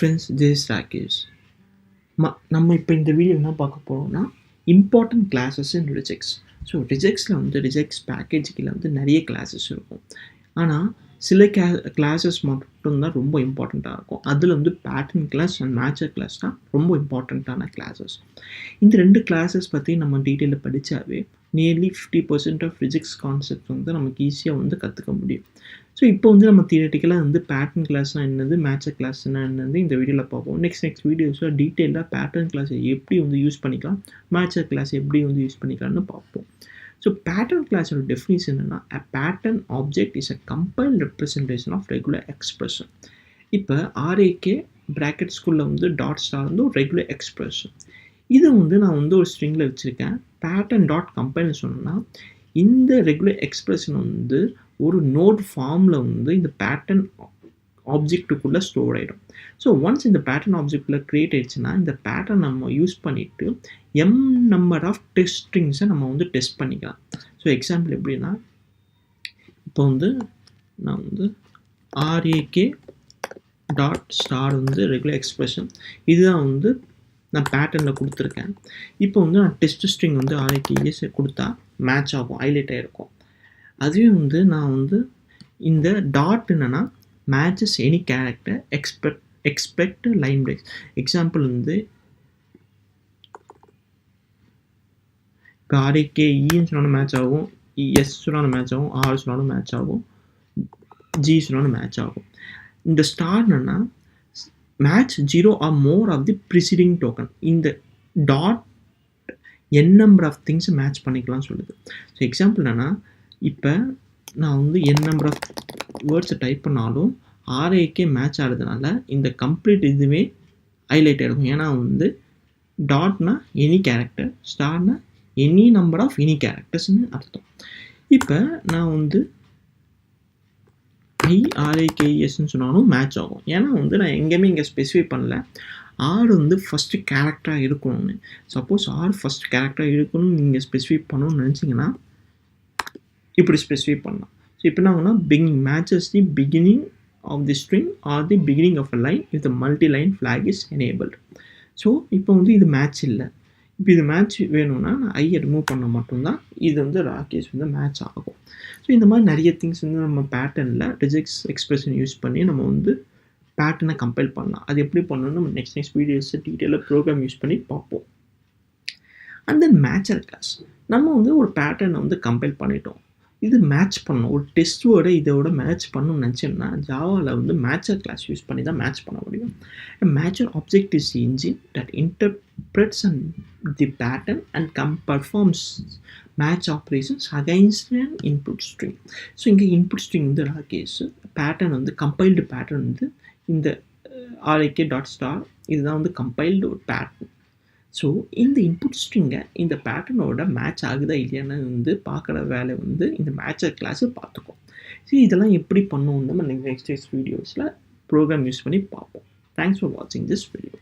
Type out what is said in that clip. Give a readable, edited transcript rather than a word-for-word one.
friends, this is Rakesh. நம்ம இப்போ இந்த வீடியோ என்ன பார்க்க போகிறோம்னா இம்பார்ட்டன்ட் கிளாஸஸ் இன் ரிஜெக்ஸ். ஸோ ரிஜெக்ஸில் வந்து ரிஜெக்ஸ் பேக்கேஜுக்கில் வந்து நிறைய கிளாஸஸ் இருக்கும். ஆனால் சில கிளாஸஸ் மட்டும்தான் ரொம்ப இம்பார்ட்டண்ட்டாக இருக்கும். அதில் வந்து பேட்டர்ன் கிளாஸ் அண்ட் மேட்சர் கிளாஸ் தான் ரொம்ப இம்பார்ட்டண்ட்டான கிளாஸஸ். இந்த ரெண்டு கிளாஸஸ் பற்றி நம்ம டீட்டெயிலில் படித்தாவே நியர்லி 50% ஆஃப் ரிஜெக்ஸ் கான்செப்ட் வந்து நமக்கு ஈஸியாக வந்து கற்றுக்க முடியும். ஸோ இப்போ வந்து நம்ம தியரட்டிக்கலாக வந்து பேட்டர்ன் கிளாஸ்னால் என்னது, மேட்சர் கிளாஸ்னால் என்னது இந்த வீடியோவில் பார்ப்போம். நெக்ஸ்ட் வீடியோஸில் டீட்டெயிலாக பேட்டர்ன் கிளாஸை எப்படி வந்து யூஸ் பண்ணிக்கலாம், மேட்சர் கிளாஸ் எப்படி வந்து யூஸ் பண்ணிக்கலாம்னு பார்ப்போம். ஸோ பேட்டர்ன் கிளாஸோட டெஃபினிஷன் என்னன்னா, a pattern object is a compiled representation of regular expression. இப்போ RAK ப்ராக்கெட்ஸ்குள்ளே வந்து டாட் ஸ்டார் வந்து ஒரு ரெகுலர் எக்ஸ்பிரஷன். இது வந்து நான் வந்து ஒரு ஸ்ட்ரிங்கில் வச்சுருக்கேன். பேட்டர்ன் டாட் கம்பைல்னு சொன்னோன்னா இந்த ரெகுலர் எக்ஸ்பிரஷன் வந்து ஒரு நோட் ஃபார்மில் வந்து இந்த பேட்டர்ன் ஆப்ஜெக்ட்டுக்குள்ளே ஸ்டோர் ஆகிடும். ஸோ ஒன்ஸ் இந்த பேட்டர்ன் ஆப்ஜெக்டில் க்ரியேட் ஆகிடுச்சுன்னா இந்த பேட்டர்ன் நம்ம யூஸ் பண்ணிவிட்டு நம்பர் ஆஃப் டெஸ்ட் ஸ்ட்ரிங்ஸை நம்ம வந்து டெஸ்ட் பண்ணிக்கலாம். ஸோ எக்ஸாம்பிள் எப்படின்னா, இப்போ வந்து நான் வந்து RAK டாட் ஸ்டார் வந்து ரெகுலர் எக்ஸ்பிரஷன் இதுதான் வந்து நான் பேட்டர்னில் கொடுத்துருக்கேன். இப்போ வந்து நான் டெஸ்ட் ஸ்ட்ரிங் வந்து RAKS கொடுத்தா மேட்ச் ஆகும், ஹைலைட் ஆகிருக்கும். அதுவே வந்து நான் வந்து இந்த டாட் என்னென்னா matches any character expect line breaks. Example வந்து இப்போ RAKEன்னு சொன்னாலும் மேட்ச் ஆகும், ES சொன்னாலும் மேட்ச் ஆகும், R சொன்னாலும் மேட்ச் ஆகும், G சொன்னாலும் மேட்ச் ஆகும். இந்த ஸ்டார் என்னன்னா match 0 or more of the preceding token. இந்த டாட் n நம்பர் ஆஃப் திங்ஸை மேட்ச் பண்ணிக்கலாம்னு சொல்லுது. ஸோ எக்ஸாம்பிள் என்னென்னா, இப்போ நான் வந்து n நம்பர் ஆஃப் வேர்ட்ஸை டைப் பண்ணாலும் RAK மேட்ச் ஆகிறதுனால இந்த கம்ப்ளீட் இதுவே ஹைலைட் ஆகிடும். ஏன்னா வந்து டாட்னா எனி கேரக்டர், ஸ்டார்னா எனி நம்பர் ஆஃப் எனி கேரக்டர்ஸ்னு அர்த்தம். இப்போ நான் வந்து RAKESன்னு சொன்னாலும் மேட்ச் ஆகும். ஏன்னா வந்து நான் எங்கேயுமே இங்கே ஸ்பெசிஃபை பண்ணல R வந்து ஃபஸ்ட்டு கேரக்டராக இருக்கணும்னு. சப்போஸ் R ஃபஸ்ட் கேரக்டராக இருக்கணும்னு நீங்கள் ஸ்பெசிஃபை பண்ணணும்னு நினச்சிங்கன்னா இப்படி ஸ்பெசிஃபை பண்ணலாம். ஸோ இப்போ என்ன ஆகுனா, matches the beginning of the string or the beginning of a line if the multi line flag is enabled. So இப்போ வந்து இது மேட்ச் இல்லை. இப்போ இது மேட்ச் வேணும்னா நான் ஐயை ரிமூவ் பண்ண மட்டும்தான் இது வந்து ராகேஷ் வந்து மேட்ச் ஆகும். ஸோ இந்த மாதிரி நிறைய திங்ஸ் வந்து நம்ம பேட்டர்னில் ரிஜெக்ஸ் எக்ஸ்பிரஷன் யூஸ் பண்ணி நம்ம வந்து பேட்டர்னை கம்பைல் பண்ணலாம். அது எப்படி பண்ணணும்னு நம்ம நெக்ஸ்ட் வீடியோஸை டீட்டெயிலாக ப்ரோக்ராம் யூஸ் பண்ணி பார்ப்போம். And then matcher class. நம்ம வந்து ஒரு பேட்டர்னை வந்து கம்பைல் பண்ணிட்டோம், இது மேட்ச் பண்ணணும், ஒரு டெஸ்ட் வேர்டை இதோட மேட்ச் பண்ணணும்னு நினச்சோம்னா ஜாவாவில் வந்து மேட்சர் கிளாஸ் யூஸ் பண்ணி தான் மேட்ச் பண்ண முடியும். Matcher object is engine that interprets the pattern and performs match operations against an input string. So இங்கே இன்புட் ஸ்ட்ரிங் வந்து ராகேஷ், பேட்டர்ன் வந்து கம்பைல்டு பேட்டர்ன் வந்து இந்த RAK டாட் ஸ்டார் இதுதான் வந்து கம்பைல்டு ஒரு பேட்டர்ன். ஸோ இந்த இன்புட் ஸ்ட்ரிங்கை இந்த பேட்டர்னோட மேட்ச் ஆகுதா இல்லையான்னு வந்து பார்க்குற வேலை வந்து இந்த மேட்சர் கிளாஸை பார்த்துக்கும். ஸோ இதெல்லாம் எப்படி பண்ணுவோம் நம்ம நெக்ஸ்ட் வீடியோஸில் ப்ரோக்ராம் யூஸ் பண்ணி பார்ப்போம். தேங்க்ஸ் ஃபார் வாட்சிங் திஸ் வீடியோ.